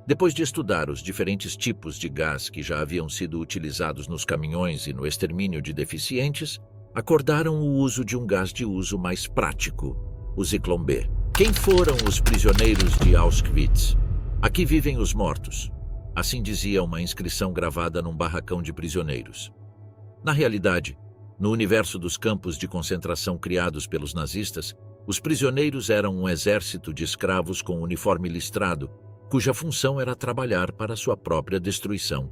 Depois de estudar os diferentes tipos de gás que já haviam sido utilizados nos caminhões e no extermínio de deficientes, acordaram o uso de um gás de uso mais prático, o Zyklon B. Quem foram os prisioneiros de Auschwitz? Aqui vivem os mortos. Assim dizia uma inscrição gravada num barracão de prisioneiros. Na realidade, no universo dos campos de concentração criados pelos nazistas, os prisioneiros eram um exército de escravos com uniforme listrado, cuja função era trabalhar para sua própria destruição.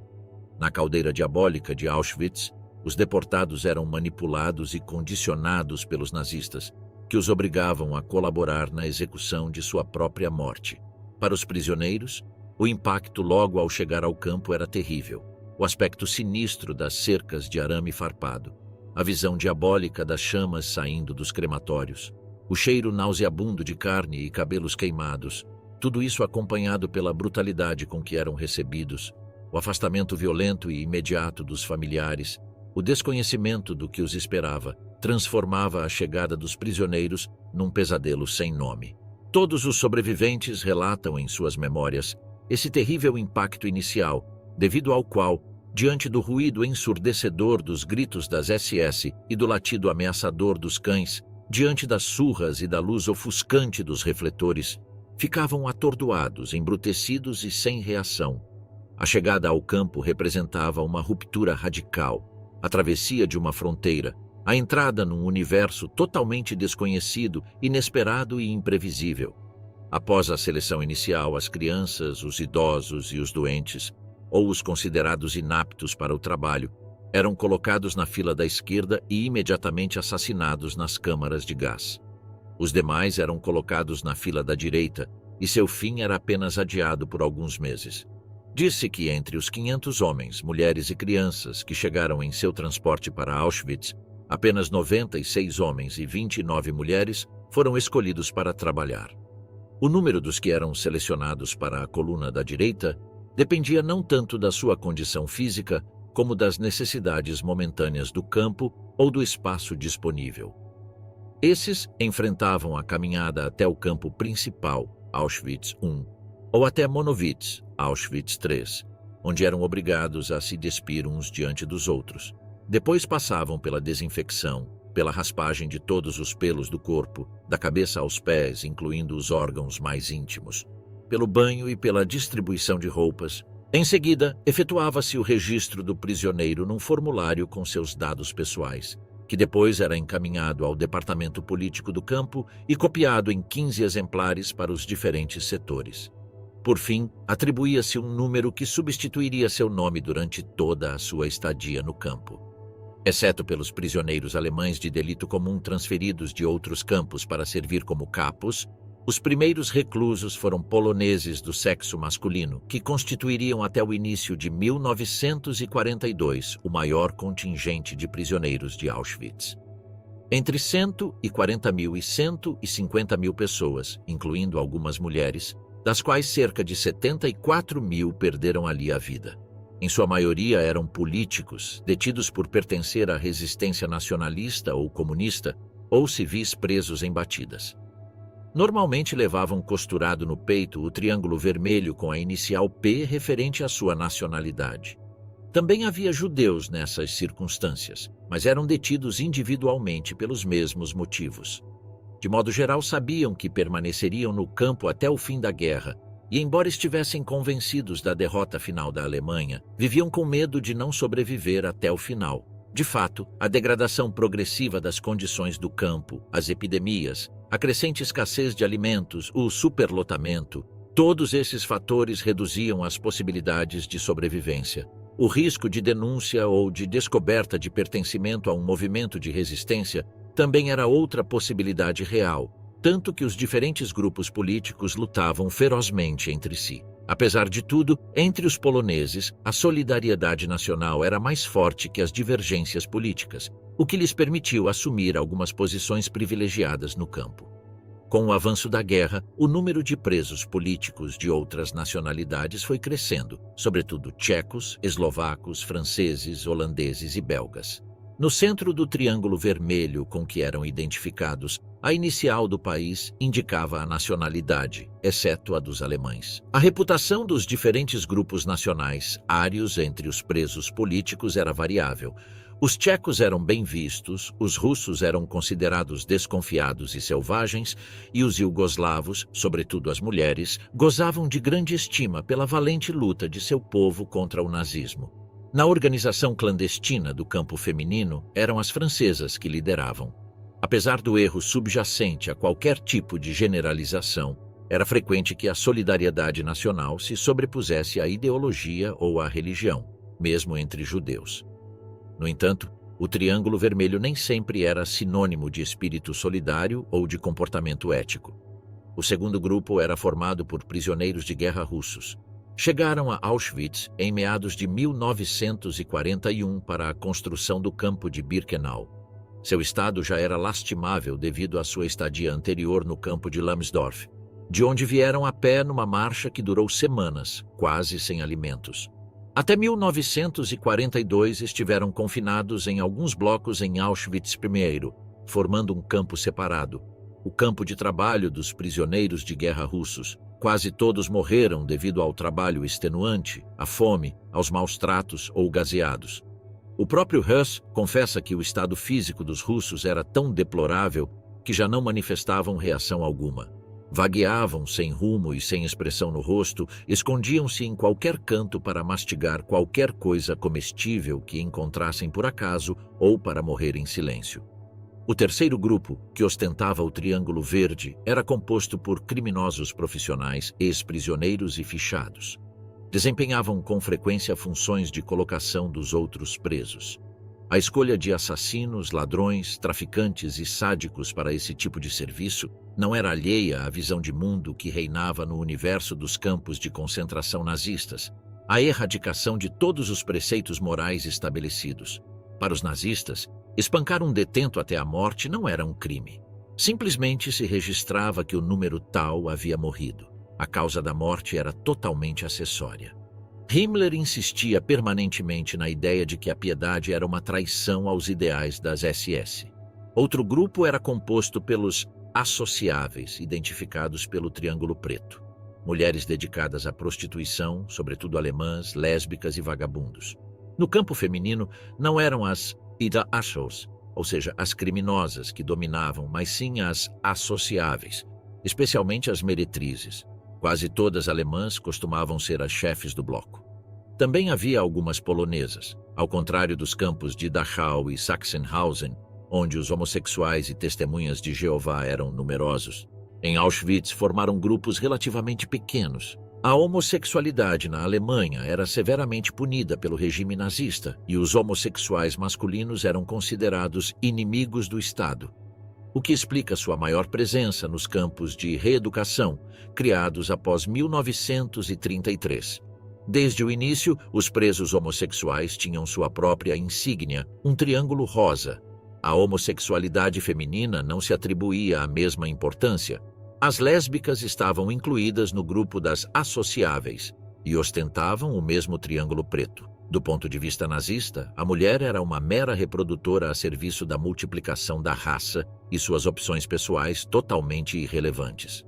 Na caldeira diabólica de Auschwitz, os deportados eram manipulados e condicionados pelos nazistas, que os obrigavam a colaborar na execução de sua própria morte. Para os prisioneiros, o impacto logo ao chegar ao campo era terrível. O aspecto sinistro das cercas de arame farpado, a visão diabólica das chamas saindo dos crematórios, o cheiro nauseabundo de carne e cabelos queimados, tudo isso acompanhado pela brutalidade com que eram recebidos, o afastamento violento e imediato dos familiares, o desconhecimento do que os esperava, transformava a chegada dos prisioneiros num pesadelo sem nome. Todos os sobreviventes relatam em suas memórias esse terrível impacto inicial, devido ao qual, diante do ruído ensurdecedor dos gritos das SS e do latido ameaçador dos cães, diante das surras e da luz ofuscante dos refletores, ficavam atordoados, embrutecidos e sem reação. A chegada ao campo representava uma ruptura radical, a travessia de uma fronteira, a entrada num universo totalmente desconhecido, inesperado e imprevisível. Após a seleção inicial, as crianças, os idosos e os doentes, ou os considerados inaptos para o trabalho, eram colocados na fila da esquerda e imediatamente assassinados nas câmaras de gás. Os demais eram colocados na fila da direita e seu fim era apenas adiado por alguns meses. Disse que entre os 500 homens, mulheres e crianças que chegaram em seu transporte para Auschwitz, apenas 96 homens e 29 mulheres foram escolhidos para trabalhar. O número dos que eram selecionados para a coluna da direita dependia não tanto da sua condição física, como das necessidades momentâneas do campo ou do espaço disponível. Esses enfrentavam a caminhada até o campo principal, Auschwitz I, ou até Monowitz, Auschwitz III, onde eram obrigados a se despir uns diante dos outros. Depois passavam pela desinfecção, pela raspagem de todos os pelos do corpo, da cabeça aos pés, incluindo os órgãos mais íntimos, pelo banho e pela distribuição de roupas. Em seguida, efetuava-se o registro do prisioneiro num formulário com seus dados pessoais, que depois era encaminhado ao departamento político do campo e copiado em 15 exemplares para os diferentes setores. Por fim, atribuía-se um número que substituiria seu nome durante toda a sua estadia no campo. Exceto pelos prisioneiros alemães de delito comum transferidos de outros campos para servir como capos, os primeiros reclusos foram poloneses do sexo masculino, que constituiriam até o início de 1942 o maior contingente de prisioneiros de Auschwitz. Entre 140.000 e 150.000 pessoas, incluindo algumas mulheres, das quais cerca de 74.000 perderam ali a vida. Em sua maioria eram políticos, detidos por pertencer à resistência nacionalista ou comunista, ou civis presos em batidas. Normalmente levavam costurado no peito o triângulo vermelho com a inicial P referente à sua nacionalidade. Também havia judeus nessas circunstâncias, mas eram detidos individualmente pelos mesmos motivos. De modo geral, sabiam que permaneceriam no campo até o fim da guerra, e embora estivessem convencidos da derrota final da Alemanha, viviam com medo de não sobreviver até o final. De fato, a degradação progressiva das condições do campo, as epidemias, a crescente escassez de alimentos, o superlotamento, todos esses fatores reduziam as possibilidades de sobrevivência. O risco de denúncia ou de descoberta de pertencimento a um movimento de resistência também era outra possibilidade real, tanto que os diferentes grupos políticos lutavam ferozmente entre si. Apesar de tudo, entre os poloneses, a solidariedade nacional era mais forte que as divergências políticas, o que lhes permitiu assumir algumas posições privilegiadas no campo. Com o avanço da guerra, o número de presos políticos de outras nacionalidades foi crescendo, sobretudo tchecos, eslovacos, franceses, holandeses e belgas. No centro do triângulo vermelho com que eram identificados, a inicial do país indicava a nacionalidade, exceto a dos alemães. A reputação dos diferentes grupos nacionais ários entre os presos políticos era variável. Os tchecos eram bem vistos, os russos eram considerados desconfiados e selvagens, e os iugoslavos, sobretudo as mulheres, gozavam de grande estima pela valente luta de seu povo contra o nazismo. Na organização clandestina do campo feminino, eram as francesas que lideravam. Apesar do erro subjacente a qualquer tipo de generalização, era frequente que a solidariedade nacional se sobrepusesse à ideologia ou à religião, mesmo entre judeus. No entanto, o Triângulo Vermelho nem sempre era sinônimo de espírito solidário ou de comportamento ético. O segundo grupo era formado por prisioneiros de guerra russos. Chegaram a Auschwitz em meados de 1941 para a construção do campo de Birkenau. Seu estado já era lastimável devido à sua estadia anterior no campo de Lambsdorff, de onde vieram a pé numa marcha que durou semanas, quase sem alimentos. Até 1942 estiveram confinados em alguns blocos em Auschwitz I, formando um campo separado, o campo de trabalho dos prisioneiros de guerra russos. Quase todos morreram devido ao trabalho extenuante, à fome, aos maus tratos ou gaseados. O próprio Höss confessa que o estado físico dos russos era tão deplorável que já não manifestavam reação alguma. Vagueavam sem rumo e sem expressão no rosto, escondiam-se em qualquer canto para mastigar qualquer coisa comestível que encontrassem por acaso ou para morrer em silêncio. O terceiro grupo, que ostentava o Triângulo Verde, era composto por criminosos profissionais, ex-prisioneiros e fichados. Desempenhavam com frequência funções de colocação dos outros presos. A escolha de assassinos, ladrões, traficantes e sádicos para esse tipo de serviço não era alheia à visão de mundo que reinava no universo dos campos de concentração nazistas, a erradicação de todos os preceitos morais estabelecidos. Para os nazistas, espancar um detento até a morte não era um crime. Simplesmente se registrava que o número tal havia morrido. A causa da morte era totalmente acessória. Himmler insistia permanentemente na ideia de que a piedade era uma traição aos ideais das SS. Outro grupo era composto pelos associáveis, identificados pelo Triângulo Preto. Mulheres dedicadas à prostituição, sobretudo alemãs, lésbicas e vagabundos. No campo feminino, não eram as Ida-Ashos, ou seja, as criminosas que dominavam, mas sim as associáveis, especialmente as meretrizes. Quase todas alemãs costumavam ser as chefes do bloco. Também havia algumas polonesas, ao contrário dos campos de Dachau e Sachsenhausen, onde os homossexuais e testemunhas de Jeová eram numerosos. Em Auschwitz formaram grupos relativamente pequenos. A homossexualidade na Alemanha era severamente punida pelo regime nazista e os homossexuais masculinos eram considerados inimigos do Estado, o que explica sua maior presença nos campos de reeducação, criados após 1933. Desde o início, os presos homossexuais tinham sua própria insígnia, um triângulo rosa. A homossexualidade feminina não se atribuía a mesma importância. As lésbicas estavam incluídas no grupo das associáveis e ostentavam o mesmo triângulo preto. Do ponto de vista nazista, a mulher era uma mera reprodutora a serviço da multiplicação da raça e suas opções pessoais totalmente irrelevantes.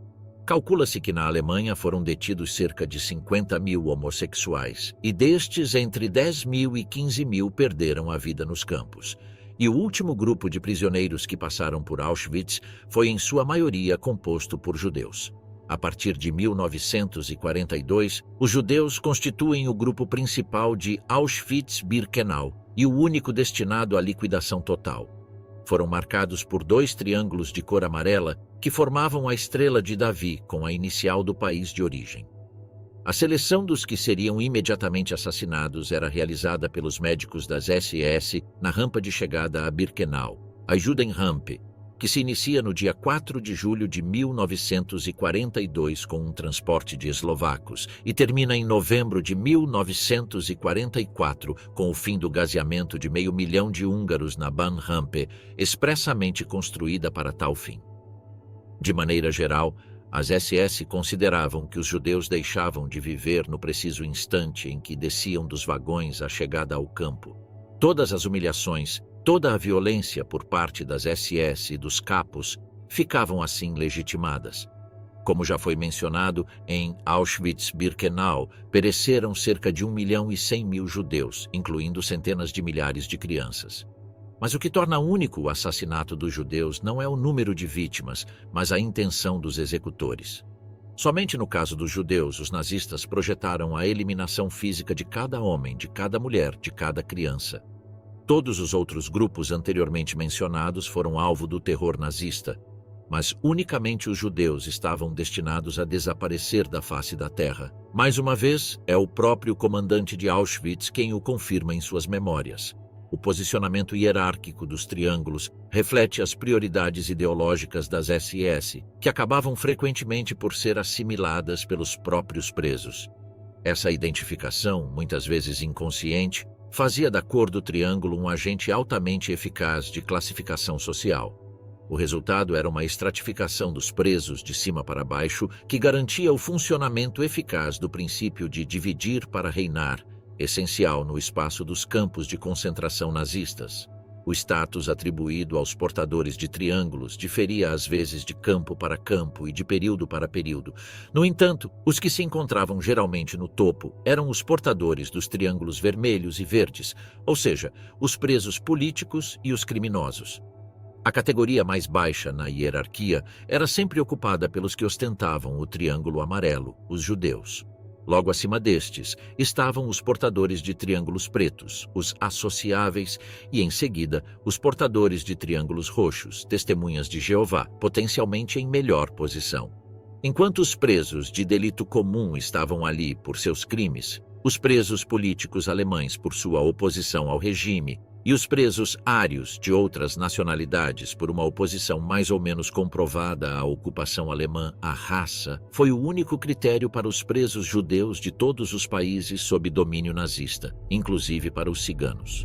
Calcula-se que na Alemanha foram detidos cerca de 50 mil homossexuais, e destes entre 10 mil e 15 mil perderam a vida nos campos. E o último grupo de prisioneiros que passaram por Auschwitz foi em sua maioria composto por judeus. A partir de 1942, os judeus constituem o grupo principal de Auschwitz-Birkenau e o único destinado à liquidação total. Foram marcados por 2 triângulos de cor amarela que formavam a estrela de Davi com a inicial do país de origem. A seleção dos que seriam imediatamente assassinados era realizada pelos médicos das SS na rampa de chegada a Birkenau, a Judenrampe, que se inicia no dia 4 de julho de 1942 com um transporte de eslovacos e termina em novembro de 1944 com o fim do gaseamento de 500.000 de húngaros na Bahnrampe, expressamente construída para tal fim. De maneira geral, as SS consideravam que os judeus deixavam de viver no preciso instante em que desciam dos vagões à chegada ao campo. Todas as humilhações, Toda a violência por parte das SS e dos capos ficavam assim legitimadas. Como já foi mencionado, em Auschwitz-Birkenau pereceram cerca de 1.100.000 judeus, incluindo centenas de milhares de crianças. Mas o que torna único o assassinato dos judeus não é o número de vítimas, mas a intenção dos executores. Somente no caso dos judeus, os nazistas projetaram a eliminação física de cada homem, de cada mulher, de cada criança. Todos os outros grupos anteriormente mencionados foram alvo do terror nazista, mas unicamente os judeus estavam destinados a desaparecer da face da terra. Mais uma vez, é o próprio comandante de Auschwitz quem o confirma em suas memórias. O posicionamento hierárquico dos triângulos reflete as prioridades ideológicas das SS, que acabavam frequentemente por ser assimiladas pelos próprios presos. Essa identificação, muitas vezes inconsciente, fazia da cor do triângulo um agente altamente eficaz de classificação social. O resultado era uma estratificação dos presos de cima para baixo que garantia o funcionamento eficaz do princípio de dividir para reinar, essencial no espaço dos campos de concentração nazistas. O status atribuído aos portadores de triângulos diferia às vezes de campo para campo e de período para período. No entanto, os que se encontravam geralmente no topo eram os portadores dos triângulos vermelhos e verdes, ou seja, os presos políticos e os criminosos. A categoria mais baixa na hierarquia era sempre ocupada pelos que ostentavam o triângulo amarelo, os judeus. Logo acima destes estavam os portadores de triângulos pretos, os associáveis, e em seguida os portadores de triângulos roxos, testemunhas de Jeová, potencialmente em melhor posição. Enquanto os presos de delito comum estavam ali por seus crimes, os presos políticos alemães por sua oposição ao regime e os presos ários de outras nacionalidades por uma oposição mais ou menos comprovada à ocupação alemã à raça, foi o único critério para os presos judeus de todos os países sob domínio nazista, inclusive para os ciganos.